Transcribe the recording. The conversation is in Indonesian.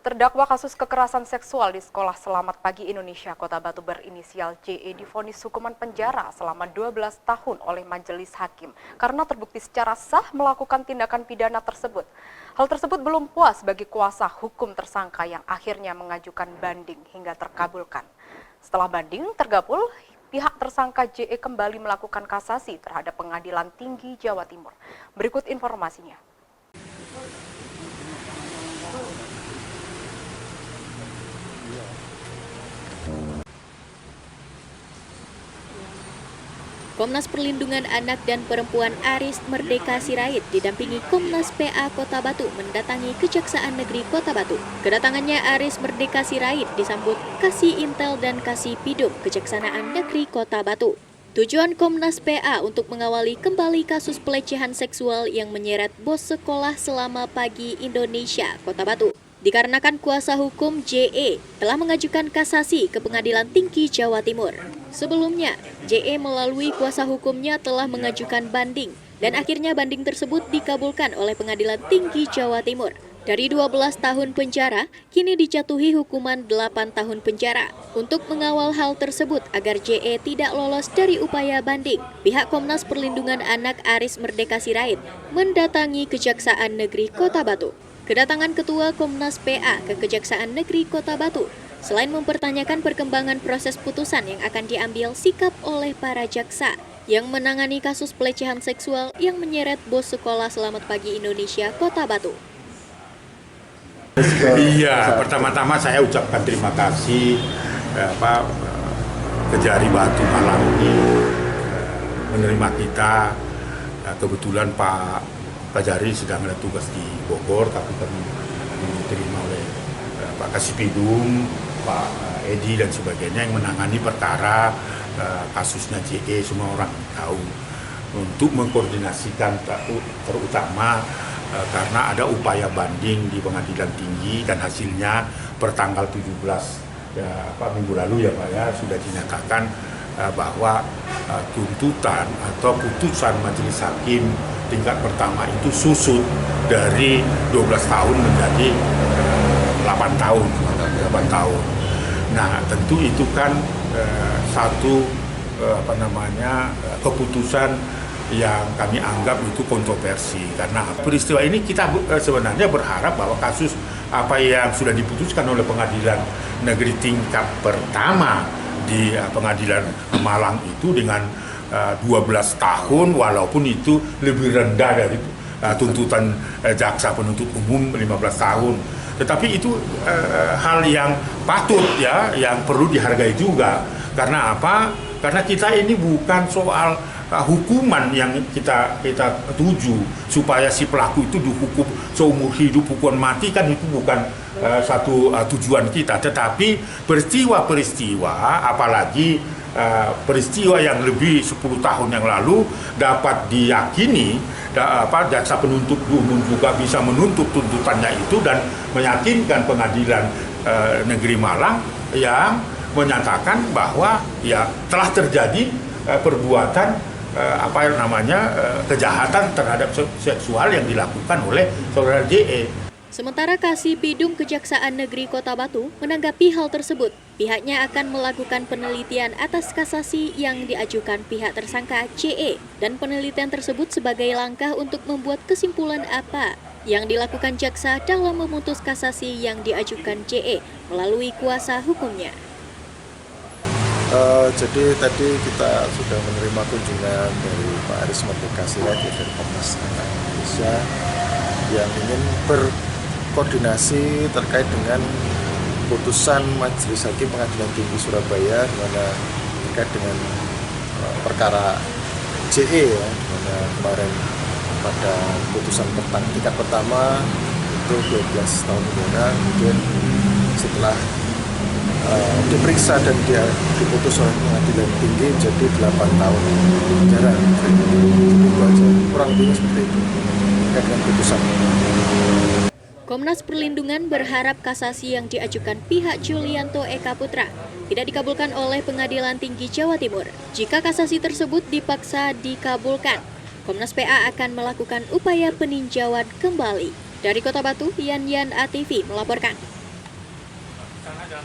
Terdakwa kasus kekerasan seksual di Sekolah Selamat Pagi Indonesia Kota Batu berinisial JE divonis hukuman penjara selama 12 tahun oleh majelis hakim karena terbukti secara sah melakukan tindakan pidana tersebut. Hal tersebut belum puas bagi kuasa hukum tersangka yang akhirnya mengajukan banding hingga terkabulkan. Setelah banding terkabul, pihak tersangka JE kembali melakukan kasasi terhadap Pengadilan Tinggi Jawa Timur. Berikut informasinya. Komnas Perlindungan Anak dan Perempuan Aris Merdeka Sirait didampingi Komnas PA Kota Batu mendatangi Kejaksaan Negeri Kota Batu. Kedatangannya Aris Merdeka Sirait disambut Kasih Intel dan Kasih Pidum Kejaksaan Negeri Kota Batu. Tujuan Komnas PA untuk mengawali kembali kasus pelecehan seksual yang menyeret bos Sekolah Selamat Pagi Indonesia Kota Batu. Dikarenakan kuasa hukum JE telah mengajukan kasasi ke Pengadilan Tinggi Jawa Timur. Sebelumnya, JE melalui kuasa hukumnya telah mengajukan banding dan akhirnya banding tersebut dikabulkan oleh Pengadilan Tinggi Jawa Timur. Dari 12 tahun penjara, kini dijatuhi hukuman 8 tahun penjara. Untuk mengawal hal tersebut agar JE tidak lolos dari upaya banding, pihak Komnas Perlindungan Anak Aris Merdeka Sirait mendatangi Kejaksaan Negeri Kota Batu. Kedatangan Ketua Komnas PA ke Kejaksaan Negeri Kota Batu, selain mempertanyakan perkembangan proses putusan yang akan diambil sikap oleh para jaksa yang menangani kasus pelecehan seksual yang menyeret bos Sekolah Selamat Pagi Indonesia Kota Batu. Iya, pertama-tama saya ucapkan terima kasih Kejari Batu Malang ini menerima kita. Kebetulan Pak Jari sedang ada tugas di Bogor, tapi kami diterima oleh Pak Kasih Pidum, Pak Edi dan sebagainya yang menangani perkara kasusnya JE, semua orang tahu, untuk mengkoordinasikan terutama karena ada upaya banding di Pengadilan Tinggi dan hasilnya pertanggal 17 minggu lalu ya Pak ya, sudah dinyatakan bahwa tuntutan atau putusan majelis hakim tingkat pertama itu susut dari 12 tahun menjadi 8 tahun. Nah, tentu itu kan satu keputusan yang kami anggap itu kontroversi, karena peristiwa ini kita sebenarnya berharap bahwa kasus apa yang sudah diputuskan oleh Pengadilan Negeri tingkat pertama di Pengadilan Malang itu dengan 12 tahun, walaupun itu lebih rendah dari tuntutan jaksa penuntut umum 15 tahun. Tetapi itu hal yang patut ya, yang perlu dihargai juga. Karena apa? Karena kita ini bukan soal hukuman yang kita tuju supaya si pelaku itu dihukum seumur hidup, hukuman mati, kan itu bukan satu tujuan kita. Tetapi peristiwa-peristiwa, apalagi peristiwa yang lebih 10 tahun yang lalu dapat diyakini jaksa penuntut umum juga bisa menuntut tuntutannya itu dan meyakinkan Pengadilan Negeri Malang yang menyatakan bahwa ya telah terjadi perbuatan kejahatan terhadap seksual yang dilakukan oleh saudara JE. Sementara Kasih Pidum Kejaksaan Negeri Kota Batu menanggapi hal tersebut, pihaknya akan melakukan penelitian atas kasasi yang diajukan pihak tersangka JE dan penelitian tersebut sebagai langkah untuk membuat kesimpulan apa yang dilakukan jaksa dalam memutus kasasi yang diajukan JE melalui kuasa hukumnya. Jadi tadi kita sudah menerima kunjungan dari Pak Aris Merdeka Sirait dari Komnas Anak Indonesia yang ingin berkoordinasi terkait dengan putusan Majelis Hakim Pengadilan Tinggi Surabaya di mana terkait dengan perkara JE ya, di mana kemarin pada putusan tingkat pertama itu 12 tahun penjara, kemudian setelah diperiksa dan dia diputus oleh Pengadilan Tinggi menjadi 8 tahun penjara. Kurang lebih seperti itu dengan putusan. Komnas Perlindungan berharap kasasi yang diajukan pihak Julianto Eka Putra tidak dikabulkan oleh Pengadilan Tinggi Jawa Timur. Jika kasasi tersebut dipaksa dikabulkan, Komnas PA akan melakukan upaya peninjauan kembali. Dari Kota Batu, Yan ATV melaporkan. sana aja.